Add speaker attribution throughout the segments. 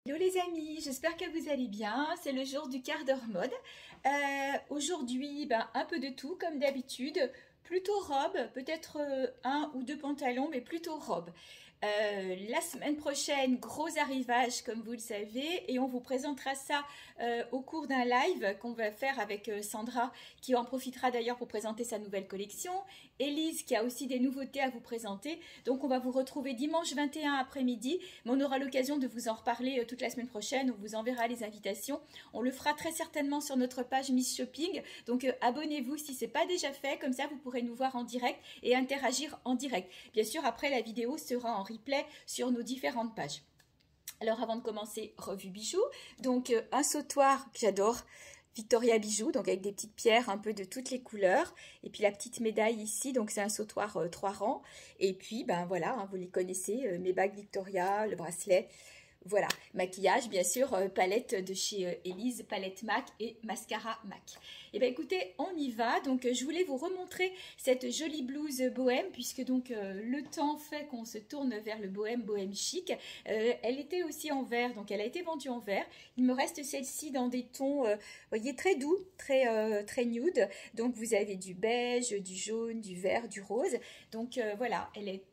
Speaker 1: Hello les amis, j'espère que vous allez bien. C'est le jour du quart d'heure mode. Aujourd'hui, un peu de tout comme d'habitude. Plutôt robe, peut-être un ou deux pantalons, mais plutôt robe. La semaine prochaine, gros arrivage comme vous le savez, et on vous présentera ça au cours d'un live qu'on va faire avec Sandra, qui en profitera d'ailleurs pour présenter sa nouvelle collection. Élise qui a aussi des nouveautés à vous présenter. Donc on va vous retrouver dimanche 21 après-midi, mais on aura l'occasion de vous en reparler toute la semaine prochaine. On vous enverra les invitations. On le fera très certainement sur notre page Miss Shopping. Donc abonnez-vous si ce n'est pas déjà fait, comme ça vous pourrez nous voir en direct et interagir en direct. Bien sûr, après la vidéo sera en replay sur nos différentes pages. Alors avant de commencer, revue bijoux. Donc un sautoir que j'adore, Victoria Bijoux, donc avec des petites pierres un peu de toutes les couleurs. Et puis la petite médaille ici, donc c'est un sautoir 3 rangs. Et puis voilà, hein, vous les connaissez, mes bagues Victoria, le bracelet. Voilà, maquillage bien sûr, palette de chez Élise, palette MAC et mascara MAC. Et bien écoutez, on y va. Donc je voulais vous remontrer cette jolie blouse bohème, puisque donc le temps fait qu'on se tourne vers le bohème chic. Elle était aussi en vert, donc elle a été vendue en vert. Il me reste celle-ci dans des tons, voyez, très doux, très nude. Donc vous avez du beige, du jaune, du vert, du rose. Donc voilà, elle est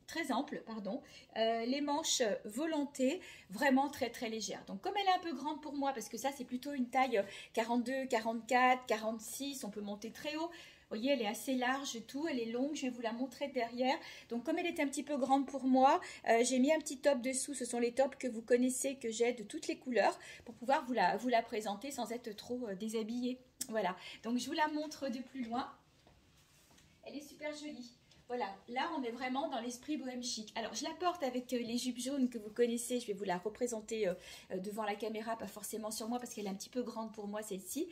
Speaker 1: très ample, pardon, les manches volantées, vraiment très légères. Donc comme elle est un peu grande pour moi, parce que ça c'est plutôt une taille 42, 44, 46, on peut monter très haut. Vous voyez, elle est assez large et tout, elle est longue, je vais vous la montrer derrière. Donc comme elle est un petit peu grande pour moi, j'ai mis un petit top dessous, ce sont les tops que vous connaissez, que j'ai de toutes les couleurs, pour pouvoir vous la présenter sans être trop déshabillée. Voilà, donc je vous la montre de plus loin. Elle est super jolie. Voilà, là on est vraiment dans l'esprit bohème chic. Alors je la porte avec les jupes jaunes que vous connaissez, je vais vous la représenter devant la caméra, pas forcément sur moi parce qu'elle est un petit peu grande pour moi celle-ci.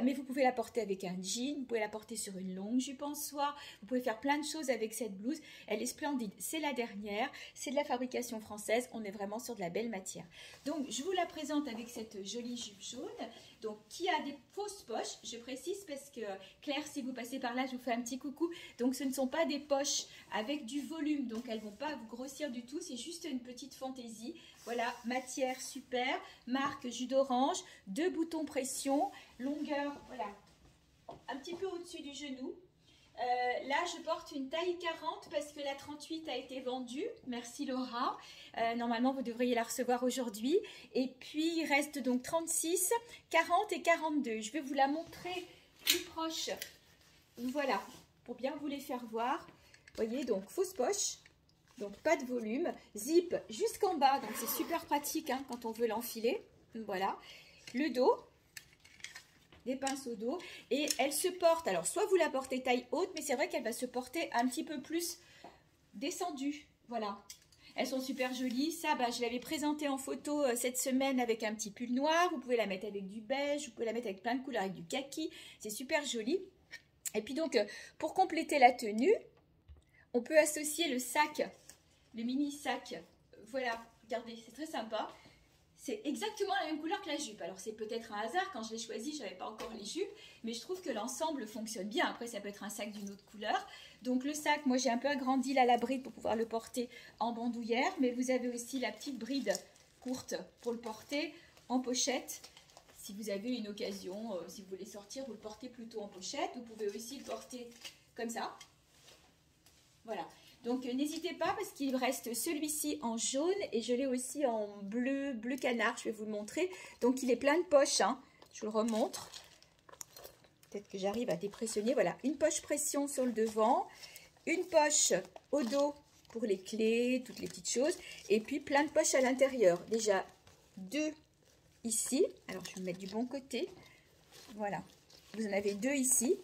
Speaker 1: Mais vous pouvez la porter avec un jean, vous pouvez la porter sur une longue jupe en soie, vous pouvez faire plein de choses avec cette blouse. Elle est splendide, c'est la dernière, c'est de la fabrication française, on est vraiment sur de la belle matière. Donc je vous la présente avec cette jolie jupe jaune, donc qui a des fausses poches, je précise parce que Claire, si vous passez par là, je vous fais un petit coucou. Donc ce ne sont pas des poches avec du volume, donc elles ne vont pas vous grossir du tout, c'est juste une petite fantaisie. Voilà, matière super, marque jus d'orange, 2 boutons pression, longueur, voilà, un petit peu au-dessus du genou. Là je porte une taille 40 parce que la 38 a été vendue, merci Laura, normalement vous devriez la recevoir aujourd'hui. Et puis il reste donc 36, 40 et 42, je vais vous la montrer plus proche, voilà, pour bien vous les faire voir. Vous voyez, donc fausse poche, donc pas de volume, zip jusqu'en bas, donc c'est super pratique hein, quand on veut l'enfiler. Voilà, le dos, des pinces au dos, et elle se porte, alors soit vous la portez taille haute, mais c'est vrai qu'elle va se porter un petit peu plus descendue. Voilà, elles sont super jolies. Ça, je l'avais présenté en photo cette semaine avec un petit pull noir. Vous pouvez la mettre avec du beige, vous pouvez la mettre avec plein de couleurs, avec du kaki, c'est super joli. Et puis donc, pour compléter la tenue, on peut associer le sac, le mini sac. Voilà, regardez, c'est très sympa. C'est exactement la même couleur que la jupe. Alors c'est peut-être un hasard, quand je l'ai choisi, je n'avais pas encore les jupes, mais je trouve que l'ensemble fonctionne bien. Après, ça peut être un sac d'une autre couleur. Donc le sac, moi j'ai un peu agrandi la bride pour pouvoir le porter en bandoulière, mais vous avez aussi la petite bride courte pour le porter en pochette. Si vous avez une occasion, si vous voulez sortir, vous le portez plutôt en pochette. Vous pouvez aussi le porter comme ça. Voilà, donc n'hésitez pas parce qu'il reste celui-ci en jaune et je l'ai aussi en bleu canard, je vais vous le montrer. Donc il est plein de poches, hein. Je vous le remontre. Peut-être que j'arrive à dépressionner. Voilà, une poche pression sur le devant, une poche au dos pour les clés, toutes les petites choses. Et puis plein de poches à l'intérieur. Déjà 2 ici. Alors je vais me mettre du bon côté. Voilà, vous en avez 2 ici.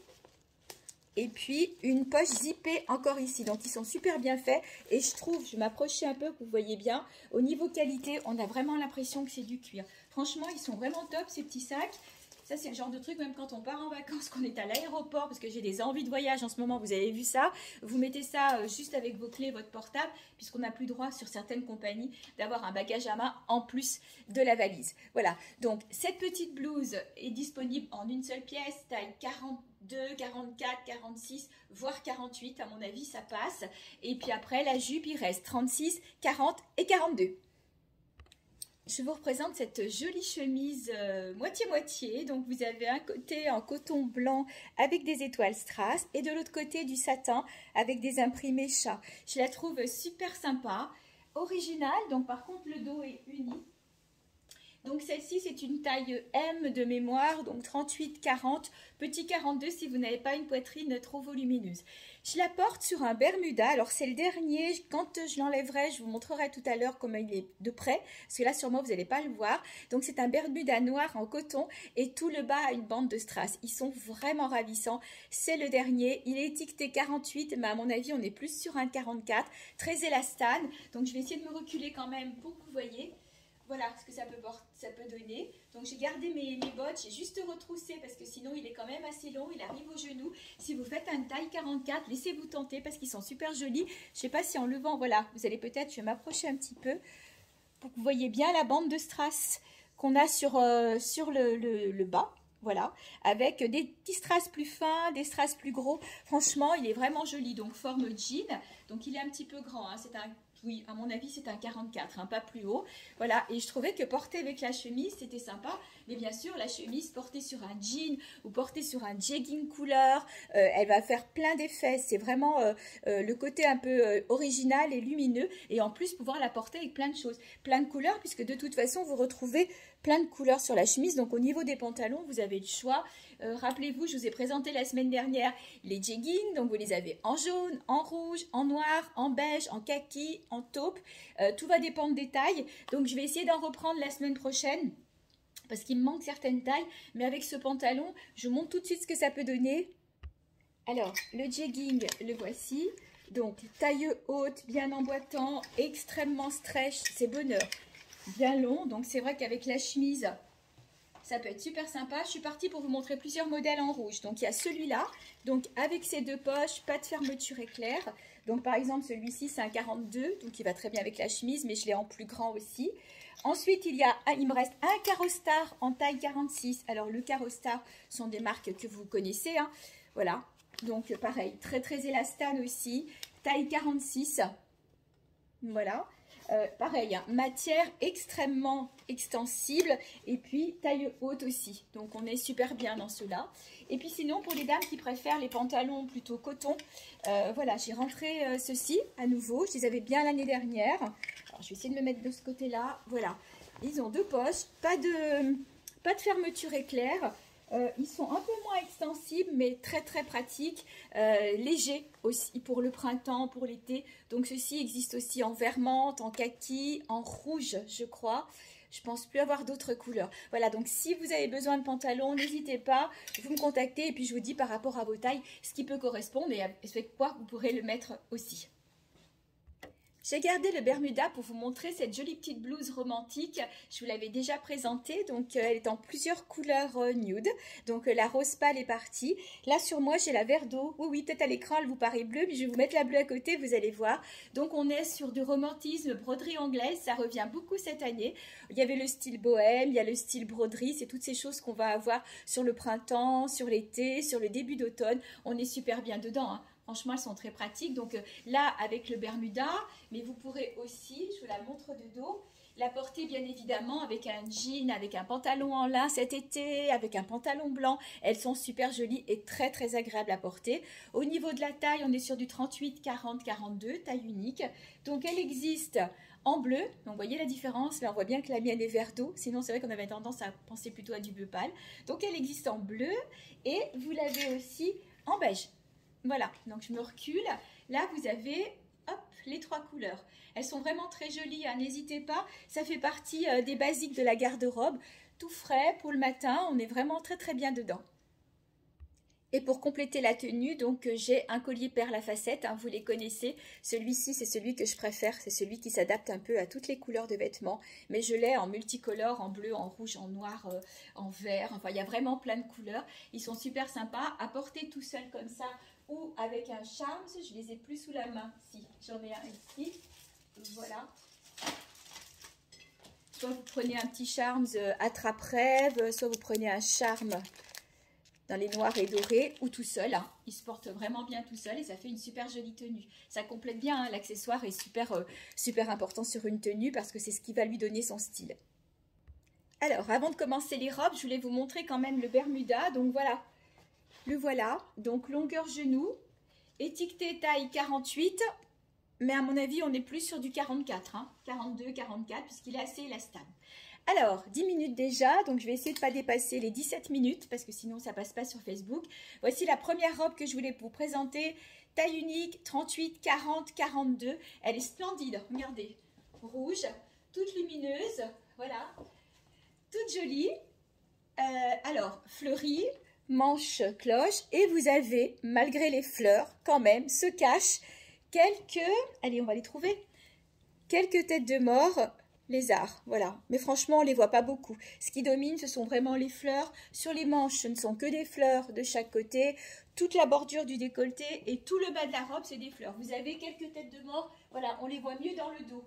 Speaker 1: Et puis une poche zippée encore ici, donc ils sont super bien faits et je trouve, je vais m'approcher un peu que vous voyez bien, au niveau qualité on a vraiment l'impression que c'est du cuir. Franchement ils sont vraiment top ces petits sacs. Ça c'est le genre de truc, même quand on part en vacances, qu'on est à l'aéroport, parce que j'ai des envies de voyage en ce moment, vous avez vu ça, vous mettez ça juste avec vos clés, votre portable, puisqu'on n'a plus droit sur certaines compagnies d'avoir un bagage à main en plus de la valise. Voilà, donc cette petite blouse est disponible en une seule pièce, taille 42, 44, 46, voire 48, à mon avis ça passe. Et puis après la jupe il reste 36, 40 et 42. Je vous représente cette jolie chemise moitié-moitié. Donc vous avez un côté en coton blanc avec des étoiles strass et de l'autre côté du satin avec des imprimés chat. Je la trouve super sympa, originale. Donc par contre le dos est uni. Donc celle-ci c'est une taille M de mémoire, donc 38-40, petit 42 si vous n'avez pas une poitrine trop volumineuse. Je la porte sur un Bermuda, alors c'est le dernier, quand je l'enlèverai je vous montrerai tout à l'heure comment il est de près, parce que là sur moi vous n'allez pas le voir. Donc c'est un Bermuda noir en coton et tout le bas a une bande de strass. Ils sont vraiment ravissants, c'est le dernier, il est étiqueté 48 mais à mon avis on est plus sur un 44, très élastane. Donc je vais essayer de me reculer quand même pour que vous voyez. Voilà ce que ça peut donner. Donc j'ai gardé mes bottes, j'ai juste retroussé parce que sinon il est quand même assez long, il arrive au genou. Si vous faites une taille 44, laissez-vous tenter parce qu'ils sont super jolis. Je ne sais pas si en levant, voilà, vous allez peut-être, je vais m'approcher un petit peu pour que vous voyez bien la bande de strass qu'on a sur le bas. Voilà, avec des petits strass plus fins, des strass plus gros. Franchement, il est vraiment joli. Donc forme jean, donc il est un petit peu grand, hein. C'est un... Oui, à mon avis, c'est un 44, hein, pas plus haut. Voilà, et je trouvais que porter avec la chemise, c'était sympa. Mais bien sûr, la chemise portée sur un jean ou portée sur un jegging couleur, elle va faire plein d'effets. C'est vraiment le côté un peu original et lumineux. Et en plus, pouvoir la porter avec plein de choses, plein de couleurs, puisque de toute façon, vous retrouvez plein de couleurs sur la chemise. Donc, au niveau des pantalons, vous avez le choix. Rappelez-vous, je vous ai présenté la semaine dernière les jeggings, donc vous les avez en jaune, en rouge, en noir, en beige, en kaki, en taupe. Tout va dépendre des tailles. Donc je vais essayer d'en reprendre la semaine prochaine parce qu'il me manque certaines tailles. Mais avec ce pantalon, je vous montre tout de suite ce que ça peut donner. Alors, le jegging, le voici. Donc taille haute, bien emboîtant, extrêmement stretch, c'est bonheur. Bien long, donc c'est vrai qu'avec la chemise... ça peut être super sympa. Je suis partie pour vous montrer plusieurs modèles en rouge. Donc, il y a celui-là. Donc, avec ces deux poches, pas de fermeture éclair. Donc, par exemple, celui-ci, c'est un 42. Donc, il va très bien avec la chemise, mais je l'ai en plus grand aussi. Ensuite, il me reste un Carostar en taille 46. Alors, le Carostar sont des marques que vous connaissez, hein. Voilà. Donc, pareil, très, très élastane aussi. Taille 46. Voilà. Pareil, hein, matière extrêmement extensible et puis taille haute aussi. Donc on est super bien dans ceux-là. Et puis sinon, pour les dames qui préfèrent les pantalons plutôt coton, voilà, j'ai rentré ceux-ci à nouveau. Je les avais bien l'année dernière. Alors je vais essayer de me mettre de ce côté-là. Voilà, ils ont deux poches, pas de fermeture éclair. Ils sont un peu moins extensibles, mais très très pratiques, légers aussi pour le printemps, pour l'été. Donc ceci existe aussi en vert menthe, en kaki, en rouge, je crois. Je pense plus avoir d'autres couleurs. Voilà, donc si vous avez besoin de pantalons, n'hésitez pas, vous me contactez et puis je vous dis par rapport à vos tailles ce qui peut correspondre et avec quoi vous pourrez le mettre aussi. J'ai gardé le Bermuda pour vous montrer cette jolie petite blouse romantique. Je vous l'avais déjà présentée, donc elle est en plusieurs couleurs nude. Donc la rose pâle est partie. Là sur moi j'ai la vert d'eau. Oui, peut-être à l'écran elle vous paraît bleue, mais je vais vous mettre la bleue à côté, vous allez voir. Donc on est sur du romantisme, broderie anglaise, ça revient beaucoup cette année. Il y avait le style bohème, il y a le style broderie, c'est toutes ces choses qu'on va avoir sur le printemps, sur l'été, sur le début d'automne. On est super bien dedans, hein. Franchement, elles sont très pratiques. Donc là, avec le Bermuda, mais vous pourrez aussi, je vous la montre de dos, la porter bien évidemment avec un jean, avec un pantalon en lin cet été, avec un pantalon blanc. Elles sont super jolies et très très agréables à porter. Au niveau de la taille, on est sur du 38, 40, 42, taille unique. Donc elle existe en bleu. Donc vous voyez la différence, là on voit bien que la mienne est vert d'eau. Sinon c'est vrai qu'on avait tendance à penser plutôt à du bleu pâle. Donc elle existe en bleu et vous l'avez aussi en beige. Voilà, donc je me recule. Là, vous avez hop, les trois couleurs. Elles sont vraiment très jolies, hein, n'hésitez pas. Ça fait partie des basiques de la garde-robe. Tout frais pour le matin, on est vraiment très très bien dedans. Et pour compléter la tenue, donc j'ai un collier perle à facettes, hein, vous les connaissez. Celui-ci, c'est celui que je préfère, c'est celui qui s'adapte un peu à toutes les couleurs de vêtements. Mais je l'ai en multicolore, en bleu, en rouge, en noir, en vert. Enfin, il y a vraiment plein de couleurs. Ils sont super sympas à porter tout seul comme ça ou avec un charms. Je les ai plus sous la main. Si, j'en ai un ici. Voilà. Soit vous prenez un petit charms attrape-rêve, soit vous prenez un charme dans les noirs et dorés ou tout seul, hein. Il se porte vraiment bien tout seul et ça fait une super jolie tenue. Ça complète bien, hein. L'accessoire est super important sur une tenue parce que c'est ce qui va lui donner son style. Alors, avant de commencer les robes, je voulais vous montrer quand même le Bermuda. Donc voilà, le voilà. Donc longueur genou, étiqueté taille 48. Mais à mon avis, on est plus sur du 44, hein, 42, 44, puisqu'il est assez élastable. Alors, 10 minutes déjà, donc je vais essayer de ne pas dépasser les 17 minutes, parce que sinon ça ne passe pas sur Facebook. Voici la première robe que je voulais vous présenter. Taille unique, 38, 40, 42. Elle est splendide, regardez. Rouge, toute lumineuse, voilà. Toute jolie. Alors, fleurie, manche cloche. Et vous avez, malgré les fleurs, quand même, se cachent quelques... Allez, on va les trouver. Quelques têtes de mort, lézards, voilà. Mais franchement, on ne les voit pas beaucoup. Ce qui domine, ce sont vraiment les fleurs. Sur les manches, ce ne sont que des fleurs de chaque côté. Toute la bordure du décolleté et tout le bas de la robe, c'est des fleurs. Vous avez quelques têtes de mort, voilà, on les voit mieux dans le dos.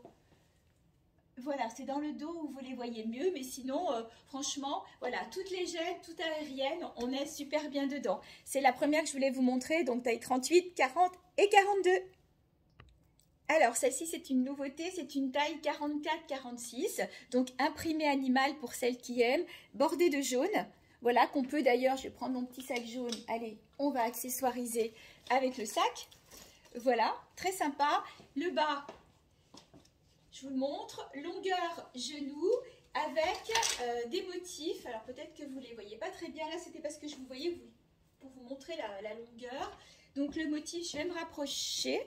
Speaker 1: Voilà, c'est dans le dos où vous les voyez mieux, mais sinon, franchement, voilà, toutes légères, toutes aériennes, on est super bien dedans. C'est la première que je voulais vous montrer, donc taille 38, 40 et 42. Alors, celle-ci, c'est une nouveauté, c'est une taille 44-46, donc imprimé animal pour celles qui aiment, bordée de jaune. Voilà, qu'on peut d'ailleurs, je vais prendre mon petit sac jaune, allez, on va accessoiriser avec le sac. Voilà, très sympa. Le bas... Je vous le montre, longueur genou avec des motifs. Alors peut-être que vous ne les voyez pas très bien. Là, c'était parce que je vous voyais pour vous montrer la longueur. Donc le motif, je vais me rapprocher.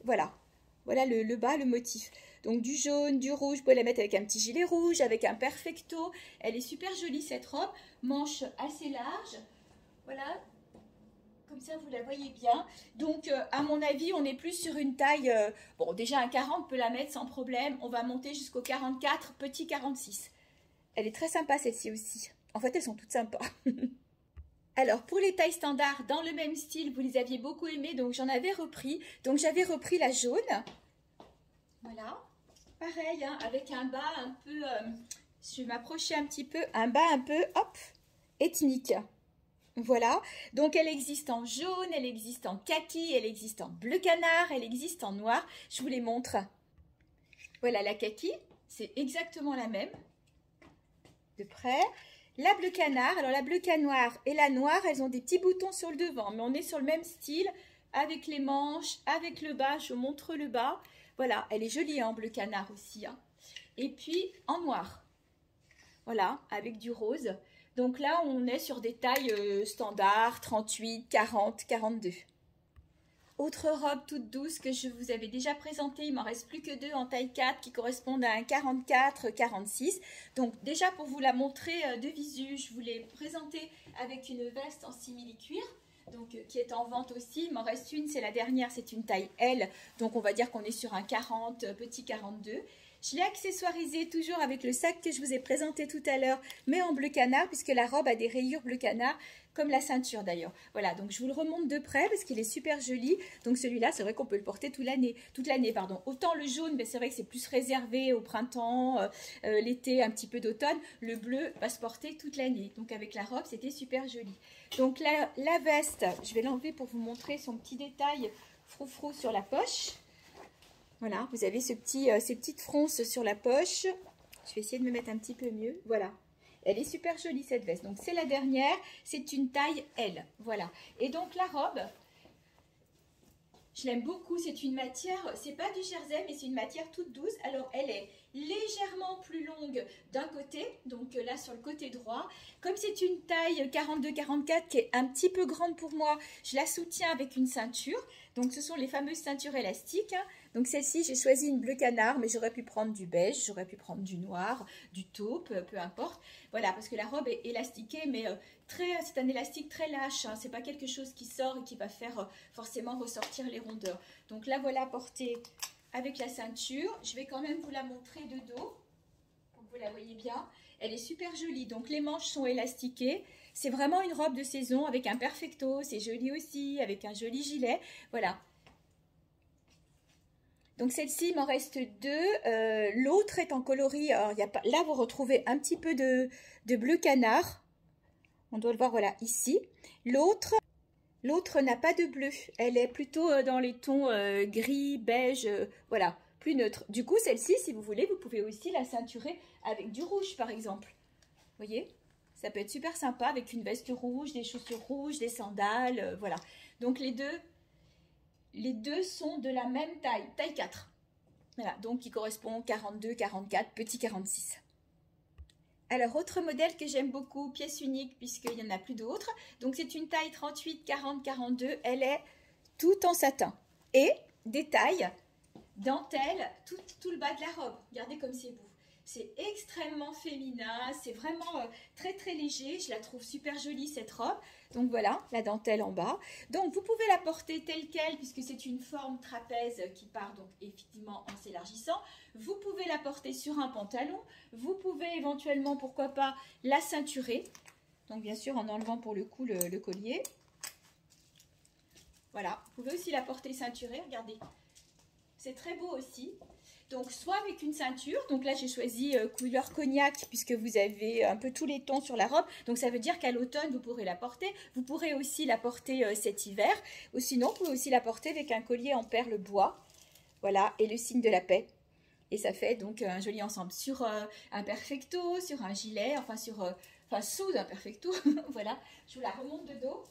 Speaker 1: Voilà, voilà le bas, le motif. Donc du jaune, du rouge, vous pouvez la mettre avec un petit gilet rouge, avec un perfecto. Elle est super jolie cette robe. Manche assez large. Voilà. Comme ça, vous la voyez bien. Donc, à mon avis, on est plus sur une taille... bon, déjà, un 40 peut la mettre sans problème. On va monter jusqu'au 44, petit 46. Elle est très sympa, celle-ci aussi. En fait, elles sont toutes sympas. Alors, pour les tailles standards, dans le même style, vous les aviez beaucoup aimées, donc j'en avais repris. Donc, j'avais repris la jaune. Voilà. Pareil, hein, avec un bas un peu... je vais m'approcher un petit peu. Un bas un peu, hop, ethnique. Voilà, donc elle existe en jaune, elle existe en kaki, elle existe en bleu canard, elle existe en noir. Je vous les montre. Voilà la kaki, c'est exactement la même. De près. La bleu canard, alors la bleu canard et la noire, elles ont des petits boutons sur le devant. Mais on est sur le même style, avec les manches, avec le bas. Je vous montre le bas. Voilà, elle est jolie en bleu canard aussi. Hein. Et puis en noir. Voilà, avec du rose. Donc là, on est sur des tailles standards, 38, 40, 42. Autre robe toute douce que je vous avais déjà présentée, il m'en reste plus que deux en taille 4 qui correspondent à un 44, 46. Donc déjà pour vous la montrer de visu, je vous l'ai présentée avec une veste en simili-cuir. Donc, qui est en vente aussi. Il m'en reste une, c'est la dernière, c'est une taille L. Donc on va dire qu'on est sur un 40, petit 42. Je l'ai accessoirisé toujours avec le sac que je vous ai présenté tout à l'heure, mais en bleu canard, puisque la robe a des rayures bleu canard, comme la ceinture d'ailleurs. Voilà, donc je vous le remonte de près, parce qu'il est super joli. Donc celui-là, c'est vrai qu'on peut le porter toute l'année. Autant le jaune, mais c'est vrai que c'est plus réservé au printemps, l'été, un petit peu d'automne. Le bleu va se porter toute l'année. Donc avec la robe, c'était super joli. Donc la veste, je vais l'enlever pour vous montrer son petit détail froufrou sur la poche. Voilà, vous avez ces petites fronces sur la poche. Je vais essayer de me mettre un petit peu mieux. Voilà, elle est super jolie cette veste. Donc c'est la dernière, c'est une taille L. Voilà, et donc la robe, je l'aime beaucoup. C'est une matière, c'est pas du jersey, mais c'est une matière toute douce. Alors elle est légèrement plus longue d'un côté, donc là sur le côté droit. Comme c'est une taille 42-44 qui est un petit peu grande pour moi, je la soutiens avec une ceinture. Donc ce sont les fameuses ceintures élastiques. Donc celle-ci, j'ai choisi une bleu canard, mais j'aurais pu prendre du beige, j'aurais pu prendre du noir, du taupe, peu importe. Voilà, parce que la robe est élastiquée, mais c'est un élastique très lâche. Hein. C'est pas quelque chose qui sort et qui va faire forcément ressortir les rondeurs. Donc là, voilà portée avec la ceinture. Je vais quand même vous la montrer de dos, pour que vous la voyez bien. Elle est super jolie. Donc les manches sont élastiquées. C'est vraiment une robe de saison avec un perfecto. C'est joli aussi, avec un joli gilet. Voilà. Donc celle-ci, il m'en reste deux. L'autre est en coloris. Alors, là, vous retrouvez un petit peu de bleu canard. On doit le voir, voilà, ici. L'autre n'a pas de bleu. Elle est plutôt dans les tons gris, beige, voilà, plus neutre. Du coup, celle-ci, si vous voulez, vous pouvez aussi la ceinturer avec du rouge, par exemple. voyez, ça peut être super sympa avec une veste rouge, des chaussures rouges, des sandales, voilà. Donc les deux sont de la même taille, taille 4. Voilà, donc qui correspond 42, 44, petit 46. Alors, autre modèle que j'aime beaucoup, pièce unique, puisqu'il n'y en a plus d'autres. Donc, c'est une taille 38, 40, 42. Elle est tout en satin. Et détail, dentelle, tout le bas de la robe. Regardez comme c'est beau. C'est extrêmement féminin, c'est vraiment très très léger. Je la trouve super jolie cette robe. Donc voilà, la dentelle en bas. Donc vous pouvez la porter telle qu'elle puisque c'est une forme trapèze qui part donc effectivement en s'élargissant. Vous pouvez la porter sur un pantalon. Vous pouvez éventuellement, pourquoi pas, la ceinturer. Donc bien sûr en enlevant pour le coup le collier. Voilà, vous pouvez aussi la porter ceinturée, regardez. C'est très beau aussi. Donc, soit avec une ceinture, donc là j'ai choisi couleur cognac puisque vous avez un peu tous les tons sur la robe. Donc, ça veut dire qu'à l'automne, vous pourrez la porter. Vous pourrez aussi la porter cet hiver. Ou sinon, vous pouvez aussi la porter avec un collier en perles bois. Voilà, et le signe de la paix. Et ça fait donc un joli ensemble sur un perfecto, sur un gilet, enfin sous un perfecto. Voilà, je vous la remonte de dos.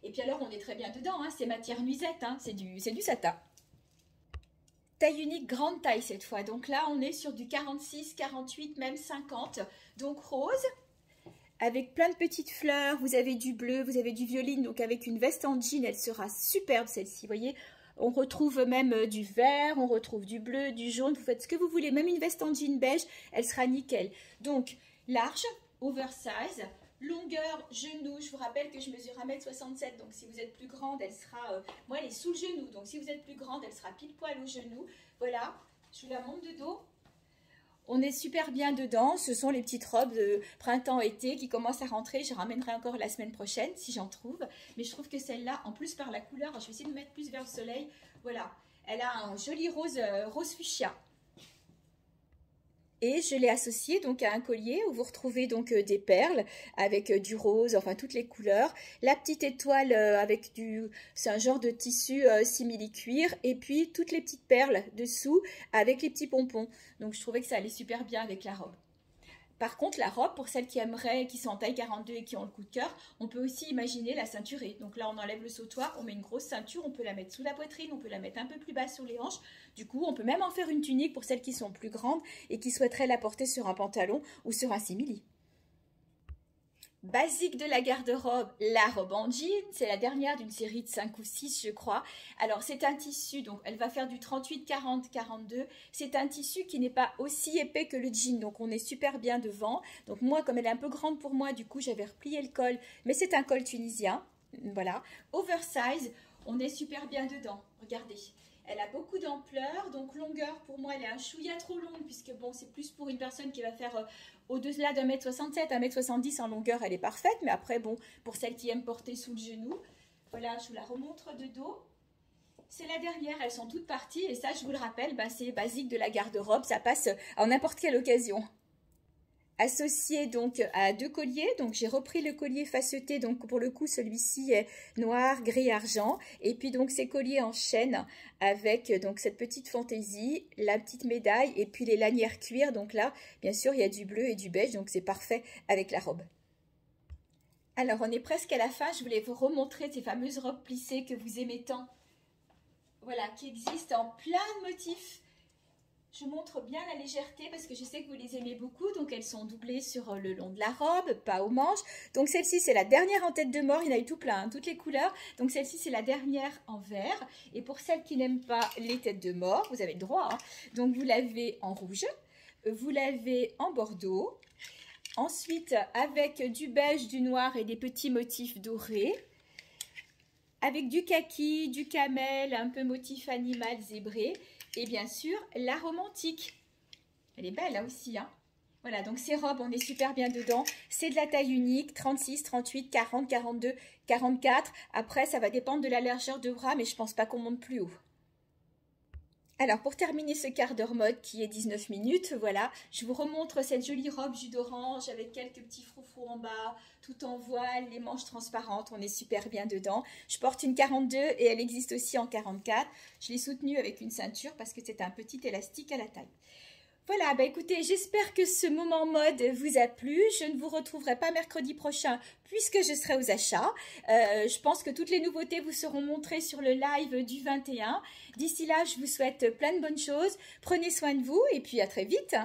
Speaker 1: Et puis alors, on est très bien dedans, hein, c'est matière nuisette, hein, c'est du satin. Taille unique, grande taille cette fois. Donc là, on est sur du 46, 48, même 50. Donc rose, avec plein de petites fleurs. Vous avez du bleu, vous avez du violine. Donc avec une veste en jean, elle sera superbe celle-ci. Vous voyez, on retrouve même du vert, on retrouve du bleu, du jaune. Vous faites ce que vous voulez. Même une veste en jean beige, elle sera nickel. Donc large, oversize. Longueur, genou, je vous rappelle que je mesure 1m67, donc si vous êtes plus grande, elle sera, moi elle est sous le genou, donc si vous êtes plus grande, elle sera pile poil au genou. Voilà, je vous la montre de dos. On est super bien dedans, ce sont les petites robes de printemps-été qui commencent à rentrer, je ramènerai encore la semaine prochaine si j'en trouve. Mais je trouve que celle-là, en plus par la couleur, je vais essayer de mettre plus vers le soleil, voilà, elle a un joli rose, rose fuchsia. Et je l'ai associé donc à un collier où vous retrouvez donc des perles avec du rose, enfin toutes les couleurs. La petite étoile avec c'est un genre de tissu simili-cuir. Et puis toutes les petites perles dessous avec les petits pompons. Donc je trouvais que ça allait super bien avec la robe. Par contre, la robe, pour celles qui aimeraient, qui sont en taille 42 et qui ont le coup de cœur, on peut aussi imaginer la ceinturer. Donc là, on enlève le sautoir, on met une grosse ceinture, on peut la mettre sous la poitrine, on peut la mettre un peu plus bas sur les hanches. Du coup, on peut même en faire une tunique pour celles qui sont plus grandes et qui souhaiteraient la porter sur un pantalon ou sur un simili. Basique de la garde-robe, la robe en jean, c'est la dernière d'une série de 5 ou 6 je crois. Alors c'est un tissu, donc elle va faire du 38, 40, 42. C'est un tissu qui n'est pas aussi épais que le jean, donc on est super bien devant. Donc moi comme elle est un peu grande pour moi, du coup j'avais replié le col, mais c'est un col tunisien, voilà. Oversize, on est super bien dedans, regardez. Elle a beaucoup d'ampleur, donc longueur pour moi elle est un chouïa trop longue puisque bon c'est plus pour une personne qui va faire au-delà d'1m67, 1m70 en longueur elle est parfaite, mais après bon pour celles qui aiment porter sous le genou, voilà je vous la remontre de dos. C'est la dernière, elles sont toutes parties et ça je vous le rappelle, ben, c'est basique de la garde-robe, ça passe à n'importe quelle occasion. Associé donc à 2 colliers, donc j'ai repris le collier faceté, donc pour le coup celui-ci est noir, gris, argent, et puis donc ces colliers en chaîne avec donc cette petite fantaisie, la petite médaille et puis les lanières cuir, donc là bien sûr il y a du bleu et du beige, donc c'est parfait avec la robe. Alors on est presque à la fin, je voulais vous remontrer ces fameuses robes plissées que vous aimez tant, voilà, qui existent en plein de motifs. Je montre bien la légèreté parce que je sais que vous les aimez beaucoup. Donc, elles sont doublées sur le long de la robe, pas aux manches. Donc, celle-ci, c'est la dernière en tête de mort. Il y en a eu tout plein, hein, toutes les couleurs. Donc, celle-ci, c'est la dernière en vert. Et pour celles qui n'aiment pas les têtes de mort, vous avez le droit. Hein. Donc, vous l'avez en rouge. Vous l'avez en bordeaux. Ensuite, avec du beige, du noir et des petits motifs dorés. Avec du kaki, du camel, un peu motif animal zébré. Et bien sûr, la romantique. Elle est belle là aussi. Hein. Voilà, donc ces robes, on est super bien dedans. C'est de la taille unique, 36, 38, 40, 42, 44. Après, ça va dépendre de la largeur de bras, mais je pense pas qu'on monte plus haut. Alors, pour terminer ce quart d'heure mode qui est 19 minutes, voilà, je vous remontre cette jolie robe jus d'orange avec quelques petits froufrous en bas, tout en voile, les manches transparentes, on est super bien dedans. Je porte une 42 et elle existe aussi en 44. Je l'ai soutenue avec une ceinture parce que c'est un petit élastique à la taille. Voilà, bah écoutez, j'espère que ce moment mode vous a plu. Je ne vous retrouverai pas mercredi prochain puisque je serai aux achats. Je pense que toutes les nouveautés vous seront montrées sur le live du 21. D'ici là, je vous souhaite plein de bonnes choses. Prenez soin de vous et puis à très vite.